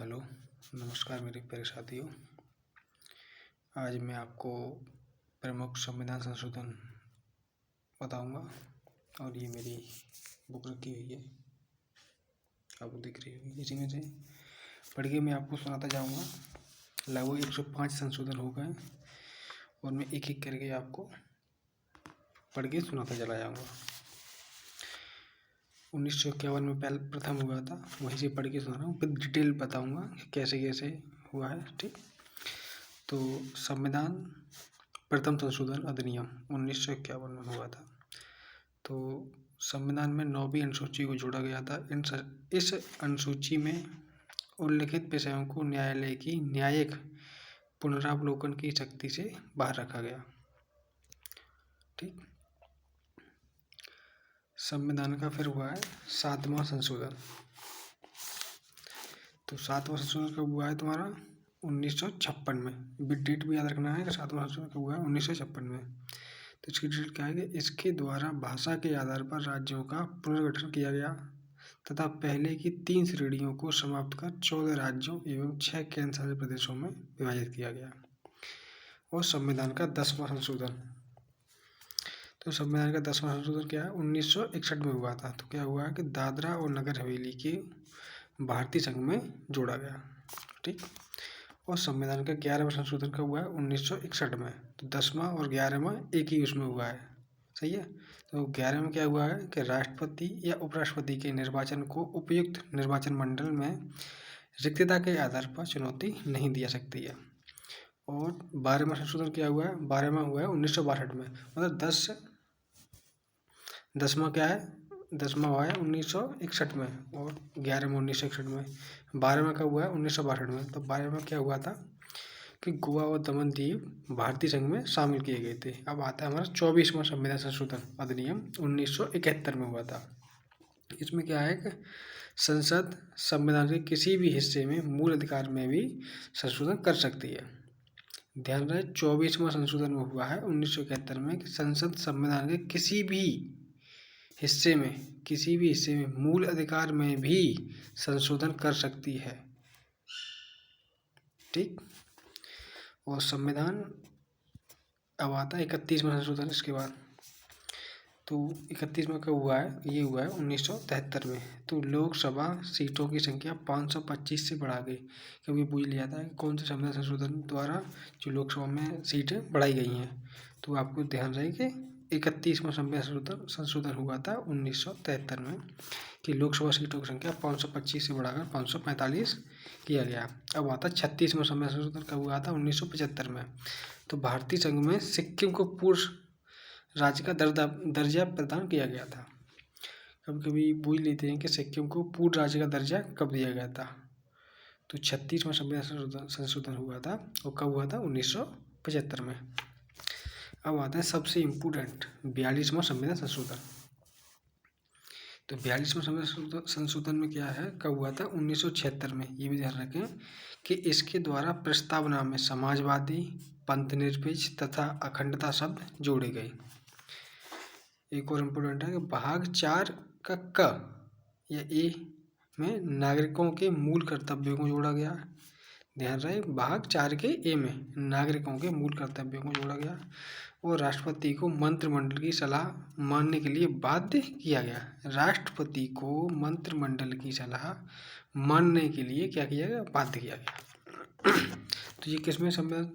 Hello, नमस्कार मेरे प्यारे साथियों। आज मैं आपको प्रमुख संविधान संशोधन बताऊंगा और ये मेरी बुक रखी हुई है, आपको दिख रही होगी। इसी में से पढ़ के मैं आपको सुनाता जाऊंगा। लगभग 105 संशोधन हो गए और मैं एक एक करके आपको पढ़ के सुनाता चला जाऊंगा। 1951 में पहले प्रथम हुआ था, वहीं से पढ़ के सुना रहा हूँ, फिर डिटेल बताऊंगा कैसे कैसे हुआ है। ठीक, तो संविधान प्रथम संशोधन अधिनियम 1951 में हुआ था। तो संविधान में 9वीं अनुसूची को जोड़ा गया था। इस अनुसूची में उल्लिखित विषयों को न्यायालय की न्यायिक पुनरावलोकन की शक्ति से बाहर रखा गया। ठीक, संविधान का फिर हुआ है 7वां संशोधन। तो 7वां संशोधन कब हुआ है तुम्हारा? 1956 में। डेट भी याद रखना है कि 7वां संशोधन कब हुआ है? 1956 में। तो इसकी डेट क्या है कि इसके द्वारा भाषा के आधार पर राज्यों का पुनर्गठन किया गया तथा पहले की 3 श्रेणियों को समाप्त कर 14 राज्यों एवं 6 केंद्र शासित प्रदेशों में विभाजित किया गया। और संविधान का 10वां संशोधन। तो संविधान का 10वां संशोधन क्या है? 1961 में हुआ था। तो क्या हुआ है कि दादरा और नगर हवेली के भारतीय संघ में जोड़ा गया। ठीक, और संविधान का 11वां संशोधन कब हुआ है? 1961 में। तो 10वां और 11वां एक ही उसमें हुआ है। सही है। तो 11 में क्या हुआ है कि राष्ट्रपति या उपराष्ट्रपति के निर्वाचन को उपयुक्त निर्वाचन मंडल में रिक्तता के आधार पर चुनौती नहीं दी जा सकती है। और 12वां संशोधन क्या हुआ है? 12वां हुआ है 1962 में। मतलब 10वां क्या है? 10वां हुआ है 1961 में और 11वां 1961 में। 12वां कब हुआ है? 1962 में। तो 12वां क्या हुआ था कि गोवा और दमन दीव भारतीय संघ में शामिल किए गए थे। अब आता है हमारा 24वां संविधान संशोधन अधिनियम 1971 में हुआ था। इसमें क्या है कि संसद संविधान के किसी भी हिस्से में मूल अधिकार में भी संशोधन कर सकती है। ध्यान रहे, 24वां संशोधन में हुआ है 1971 में कि संसद संविधान के किसी भी हिस्से में मूल अधिकार में भी संशोधन कर सकती है। ठीक, और संविधान अब आता है 31वां संशोधन। इसके बाद तो 31वां कब हुआ है? ये हुआ है 1973 में। तो लोकसभा सीटों की संख्या 525 से बढ़ा गई। कभी पूछ लिया था कि कौन से संविधान संशोधन द्वारा जो लोकसभा में सीटें बढ़ाई गई हैं। तो आपको ध्यान रहे कि 31वां संविधान संशोधन हुआ था 1973 में कि लोकसभा सीटों की संख्या 525 से बढ़ाकर 545 किया गया। अब आता 36वां संविधान संशोधन कब हुआ था? 1975 में। तो भारतीय संघ में सिक्किम को पूर्व राज्य का दर्जा प्रदान किया गया था। कभी कभी पूछ लेते हैं कि सिक्किम को पूर्व राज्य का दर्जा कब दिया गया था। तो 36वां संविधान संशोधन हुआ था और कब हुआ था? 1975 में। अब आता है सबसे इम्पोर्टेंट 42वां संविधान संशोधन। तो 42वां संविधान संशोधन में क्या है, कब हुआ था? 1976 में। ये भी ध्यान रखें कि इसके द्वारा प्रस्तावना में समाजवादी, पंथनिरपेक्ष तथा अखंडता शब्द जोड़े गए। एक और इम्पोर्टेंट है कि भाग 4 का क या ए में नागरिकों के मूल कर्तव्यों को जोड़ा गया। ध्यान रहे, भाग 4 के ए में नागरिकों के मूल कर्तव्यों को जोड़ा गया और राष्ट्रपति को मंत्रिमंडल की सलाह मानने के लिए बाध्य किया गया। राष्ट्रपति को मंत्रिमंडल की सलाह मानने के लिए क्या किया गया? बाध्य किया गया। तो ये किसमें संविधान?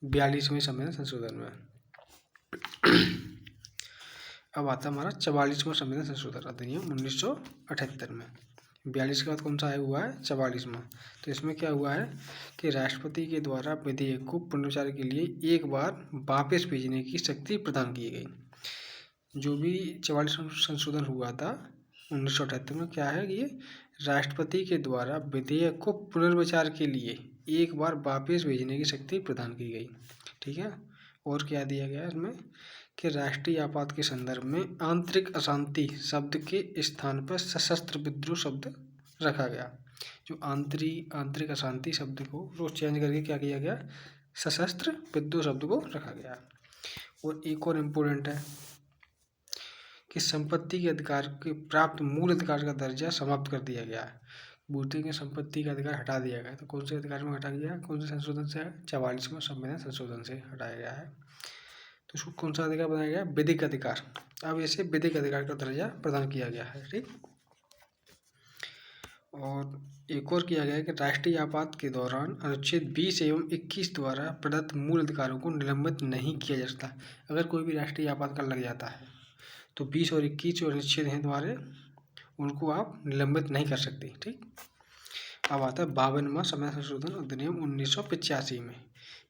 42वें संविधान संशोधन में। अब आता है हमारा 44वां संविधान संशोधन अधिनियम 1978 में। 42 के बाद कौन सा हुआ है? 44वां। तो इसमें क्या हुआ है कि राष्ट्रपति के द्वारा विधेयक को पुनर्विचार के लिए एक बार वापस भेजने की शक्ति प्रदान की गई। जो भी 44वां संशोधन हुआ था 1978 में, क्या है ये? राष्ट्रपति के द्वारा विधेयक को पुनर्विचार के लिए एक बार वापस भेजने की शक्ति प्रदान की गई। ठीक है, और क्या दिया गया इसमें कि राष्ट्रीय आपात के संदर्भ में आंतरिक अशांति शब्द के स्थान पर सशस्त्र विद्रोह शब्द रखा गया। जो आंतरिक अशांति शब्द को चेंज करके क्या किया गया? सशस्त्र विद्रोह शब्द को रखा गया। और एक और इम्पोर्टेंट है कि संपत्ति के अधिकार के प्राप्त मूल अधिकार का दर्जा समाप्त कर दिया गया है। बूते की संपत्ति का अधिकार हटा दिया गया। तो कौन से अधिकार में हटा दिया, कौन से संशोधन से? 44वें संविधान संशोधन से हटाया गया है। तो उसको कौन सा अधिकार बनाया गया? विधिक अधिकार। अब इसे विधिक अधिकार का दर्जा प्रदान किया गया है। ठीक। और एक और किया गया है कि राष्ट्रीय आपात के दौरान अनुच्छेद 20 एवं 21 द्वारा प्रदत्त मूल अधिकारों को निलंबित नहीं किया जा सकता। अगर कोई भी राष्ट्रीय आपातकाल लग जाता है तो 20 और 21 जो अनुच्छेद हैं द्वारा उनको आप निलंबित नहीं कर सकते। ठीक। अब आता है 52वां संविधान संशोधन अधिनियम 1985 में।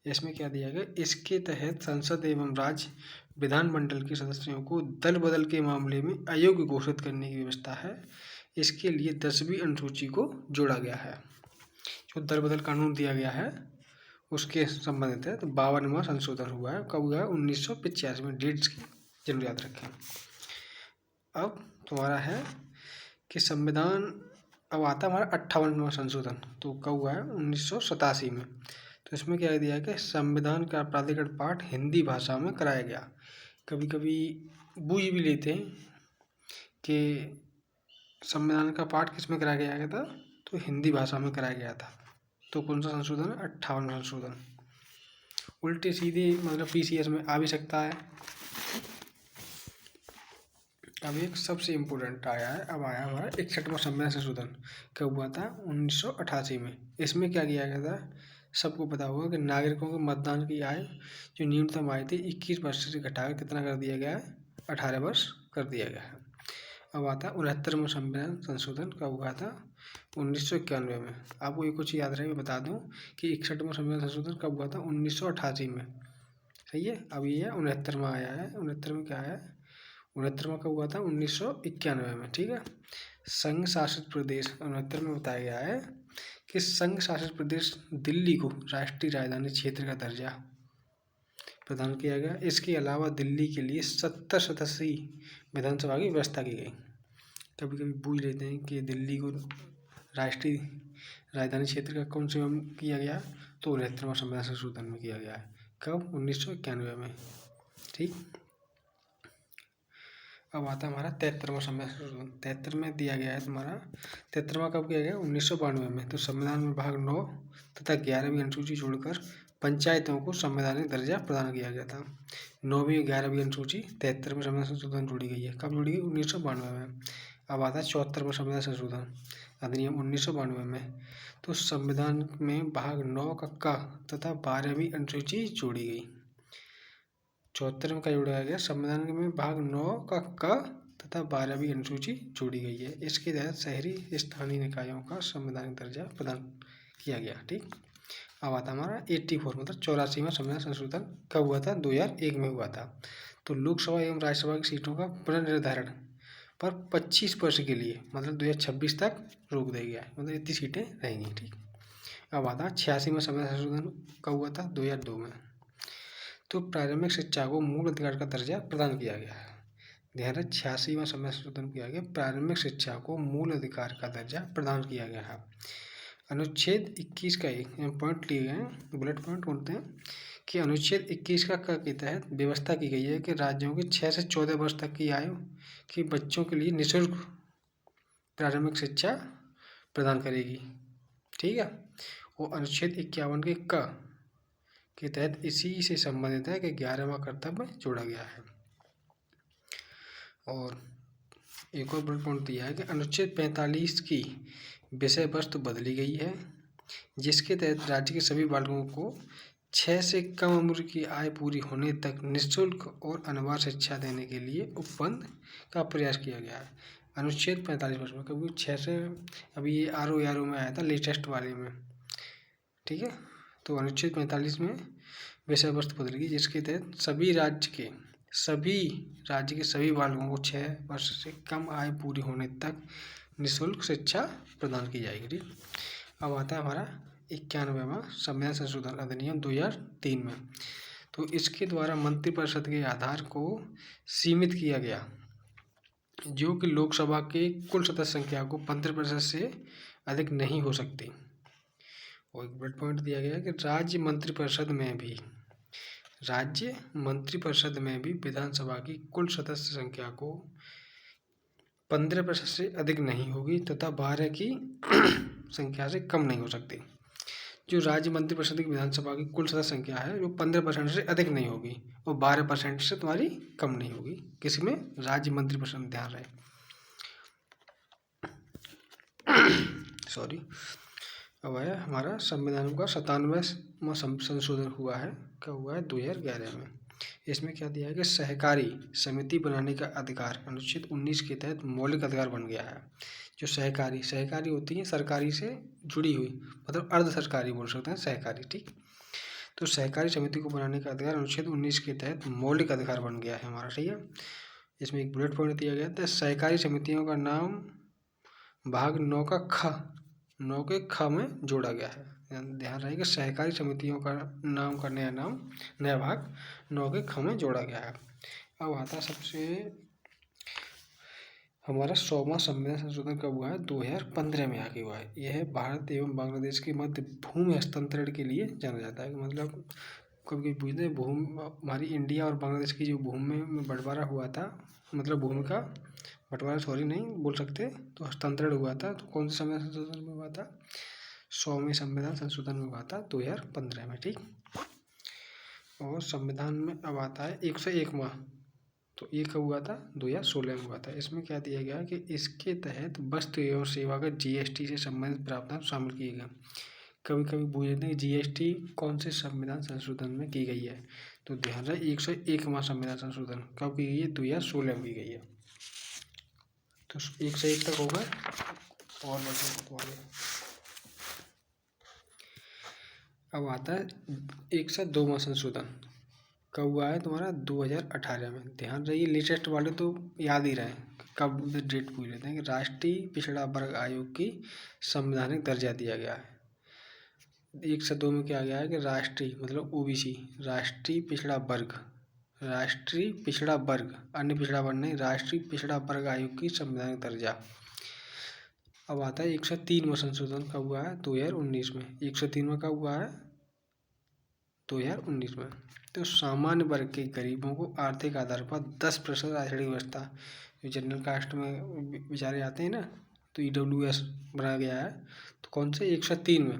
इसमें क्या दिया गया? इसके तहत संसद एवं राज्य विधानमंडल के सदस्यों को दल बदल के मामले में अयोग्य घोषित करने की व्यवस्था है। इसके लिए 10वीं अनुसूची को जोड़ा गया है। जो दल बदल कानून दिया गया है उसके संबंधित है। तो 52वां संशोधन हुआ है। कब हुआ है? 1985 में। डेट्स की जरूर याद रखें। अब तुम्हारा है कि संविधान, अब आता है हमारा 58वां संशोधन। तो कब हुआ है? 1987 में। तो इसमें क्या दिया है कि संविधान का प्राधिकरण पाठ हिंदी भाषा में कराया गया। कभी कभी बूझ भी लेते हैं कि संविधान का पाठ किस में कराया गया था? तो हिंदी भाषा में कराया गया था। तो कौन सा संशोधन? 58वां संशोधन। उल्टे सीधे मतलब PCS में आ भी सकता है। अब एक सबसे इम्पोर्टेंट आया है, अब आया हमारा 61वां संविधान संशोधन। कब हुआ था? 1988 में। इसमें क्या किया गया था? सबको पता होगा कि नागरिकों के मतदान की आयु जो न्यूनतम आयु थी 21 वर्ष से घटाकर कितना कर दिया गया है? 18 वर्ष कर दिया गया है। अब आता है 69वां संविधान संशोधन। कब हुआ था? 1991 में। आपको ये कुछ याद रहे बता दूं कि 61वां संविधान संशोधन कब हुआ था? 1988 में। सही है। अब ये 69वां आया है। 69 में क्या है? 69वां कब हुआ था? 1991 में। ठीक है। संघ शासित प्रदेश 69 में बताया गया है कि संघ शासित प्रदेश दिल्ली को राष्ट्रीय राजधानी क्षेत्र का दर्जा प्रदान किया गया। इसके अलावा दिल्ली के लिए 70 सदस्यीय विधानसभा की व्यवस्था की गई। कभी कभी पूछ लेते हैं कि दिल्ली को राष्ट्रीय राजधानी क्षेत्र का कौन से में किया गया? तो 69वां संविधान संशोधन में किया गया है। कब? 1991 में। ठीक। अब आता है हमारा 73वां संविधान संशोधन। 73 में दिया गया है तुम्हारा। 73वां कब किया गया? 1992 में। तो संविधान में भाग 9 तथा 11वीं अनुसूची जोड़कर पंचायतों को संवैधानिक दर्जा प्रदान किया गया था। 9वीं 11वीं अनुसूची 73वें संविधान संशोधन जोड़ी गई है। कब जोड़ी गई? 1992 में। अब आता है 74वां संविधान संशोधन अधिनियम 1992 में। तो संविधान में भाग 9 का तथा 12वीं अनुसूची जोड़ी गई। 74 में क्या जोड़ा गया? संविधान में भाग 9 का तथा 12वीं अनुसूची जोड़ी गई है। इसके तहत शहरी स्थानीय निकायों का संवैधानिक दर्जा प्रदान किया गया। ठीक। अब आता हमारा 84 मतलब 84वां संविधान संशोधन कब हुआ था? 2001 में हुआ था। तो लोकसभा एवं राज्यसभा की सीटों का पुनर्निर्धारण पर 25 वर्ष के लिए मतलब 2026 तक रोक दिया गया है। मतलब इतनी सीटें रहेंगी। ठीक। अब आता 86वां संविधान संशोधन कब हुआ था? 2002 में। तो प्रारंभिक शिक्षा को मूल अधिकार का दर्जा प्रदान किया गया है। ध्यान रहे 86वां संविधान संशोधन किया गया। प्रारंभिक शिक्षा को मूल अधिकार का दर्जा प्रदान किया गया है। अनुच्छेद 21 का एक पॉइंट लिए गए हैं, बुलेट पॉइंट बोलते हैं कि अनुच्छेद 21 का के तहत व्यवस्था की गई है कि राज्यों के 6 से 14 वर्ष तक की आयु के बच्चों के लिए निःशुल्क प्रारंभिक शिक्षा प्रदान करेगी। ठीक है। और अनुच्छेद 51 के तहत इसी से संबंधित है कि 11वां कर्तव्य जोड़ा गया है। और एक और बुलेट पॉइंट दिया है कि अनुच्छेद 45 की विषय वस्तु बदली गई है, जिसके तहत राज्य के सभी बालकों को 6 से कम उम्र की आयु पूरी होने तक निःशुल्क और अनिवार्य शिक्षा देने के लिए उपबंध का प्रयास किया गया है। अनुच्छेद 45 वर्ष में कभी 6 से, अभी ये RO में आया था लेटेस्ट वाले में। ठीक है। तो अनुच्छेद 45 में विषय वस्तु बदलेगी, जिसके तहत सभी राज्य के सभी बालकों को 6 वर्ष से कम आयु पूरी होने तक निःशुल्क शिक्षा प्रदान की जाएगी। अब आता है हमारा 91वां संविधान संशोधन अधिनियम 2003 में। तो इसके द्वारा मंत्रिपरिषद के आधार को सीमित किया गया, जो कि लोकसभा के कुल सदस्य संख्या को 15% से अधिक नहीं हो सकती। और एक बुलेट पॉइंट दिया गया कि राज्य मंत्रिपरिषद में भी विधानसभा की कुल सदस्य संख्या को 15% से अधिक नहीं होगी तथा 12 की संख्या से कम नहीं हो सकती। जो राज्य मंत्रिपरिषद की विधानसभा की कुल सदस्य संख्या है वो 15% से अधिक नहीं होगी और 12% से तुम्हारी कम नहीं होगी। किसमें? राज्य मंत्रिपरिषद, ध्यान रहे। सॉरी। अब है हमारा संविधान का 97वां संशोधन हुआ है। कब हुआ है? 2011 में। इसमें क्या दिया है कि सहकारी समिति बनाने का अधिकार अनुच्छेद 19 के तहत मौलिक अधिकार बन गया है। जो सहकारी होती है सरकारी से जुड़ी हुई, मतलब अर्ध सरकारी बोल सकते हैं सहकारी, ठीक। तो सहकारी समिति को बनाने का अधिकार अनुच्छेद 19 के तहत मौलिक अधिकार बन गया है हमारा, ठीक है। इसमें एक बुलेट पॉइंट दिया गया था, सहकारी समितियों का नाम भाग 9 का ख में जोड़ा गया है। ध्यान रहेगा, सहकारी समितियों का नाम का नया भाग 9 के ख में जोड़ा गया है। अब आता है सबसे हमारा 100वां संविधान संशोधन कब हुआ है? 2015 में आगे हुआ है। यह भारत एवं बांग्लादेश के मध्य भूमि हस्तांतरण के लिए जाना जाता है। मतलब कभी पूछते हैं भूमि, हमारी इंडिया और बांग्लादेश की जो भूमि में बंटवारा हुआ था, मतलब भूमि का बंटवारा, सॉरी नहीं बोल सकते, तो हस्तांतरण हुआ था, तो कौन से संविधान संशोधन में हुआ था? 100वें संविधान संशोधन में हुआ था 2015 में, ठीक। और संविधान में अब आता है 101वां, तो ये कब हुआ था? 2016 में हुआ था। इसमें क्या दिया गया कि इसके तहत वस्तु एवं सेवा का GST से संबंधित प्रावधान शामिल किए गए। कभी कभी पूछ लेते हैं GST कौन से संविधान संशोधन में की गई है, तो ध्यान रहे 101वां संविधान संशोधन कब की गई है? 2016 में की गई है। तो 1 से 1 तक होगा और बचे तुम्हारे। अब आता है 102वां संशोधन कब हुआ है तुम्हारा? 2018 में। ध्यान रहिए, लेटेस्ट वाले तो याद ही रहे, कब डेट पूछ लेते हैं कि राष्ट्रीय पिछड़ा वर्ग आयोग की संवैधानिक दर्जा दिया गया है। 102 में क्या गया है कि राष्ट्रीय मतलब OBC, राष्ट्रीय पिछड़ा वर्ग, अन्य पिछड़ा वर्ग नहीं, राष्ट्रीय पिछड़ा वर्ग आयोग की संवैधानिक दर्जा। अब आता है 103वां संशोधन कब हुआ है? 2019 में। 103वां कब हुआ है? 2019 में। तो सामान्य वर्ग के गरीबों को आर्थिक आधार पर 10% आरक्षण की व्यवस्था, जो जनरल कास्ट में बेचारे आते हैं ना, तो EWS बनाया गया है। तो कौन से? 103 में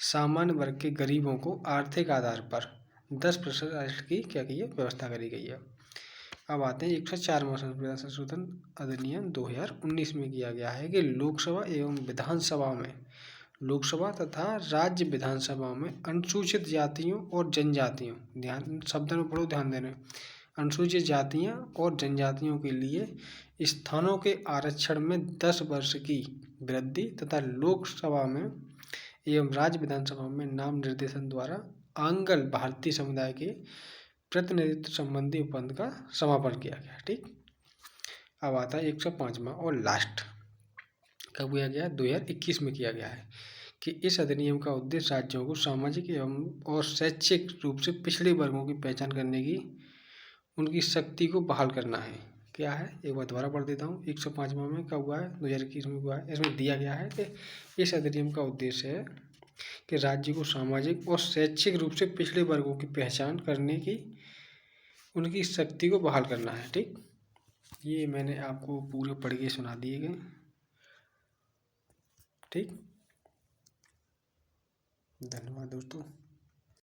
सामान्य वर्ग के गरीबों को आर्थिक आधार पर 10% आरक्षण की क्या की है? व्यवस्था करी गई है। अब आते हैं 104वां संविधान संशोधन अधिनियम 2019 में किया गया है कि लोकसभा तथा राज्य विधानसभा में अनुसूचित जातियों और जनजातियों, ध्यान शब्द में पढ़ो, ध्यान देना, अनुसूचित जातियां और जनजातियों के लिए स्थानों के आरक्षण में 10 वर्ष की वृद्धि तथा लोकसभा में एवं राज्य विधानसभा में नाम निर्देशन द्वारा आंग्ल भारतीय समुदाय के प्रतिनिधित्व संबंधी उपबंध का समापन किया गया, ठीक। अब आता है 105वां और लास्ट, कब किया गया? 2021 में किया गया है कि इस अधिनियम का उद्देश्य राज्यों को सामाजिक एवं और शैक्षिक रूप से पिछड़े वर्गों की पहचान करने की उनकी शक्ति को बहाल करना है। क्या है? एक बार दोबारा पढ़ देता हूँ। 105वां में कब हुआ है? 2021 में हुआ है। इसमें दिया गया है कि इस अधिनियम का उद्देश्य है कि राज्य को सामाजिक और शैक्षिक रूप से पिछड़े वर्गों की पहचान करने की उनकी शक्ति को बहाल करना है, ठीक। ये मैंने आपको पूरे पढ़ के सुना दिए गए, ठीक। धन्यवाद दोस्तों।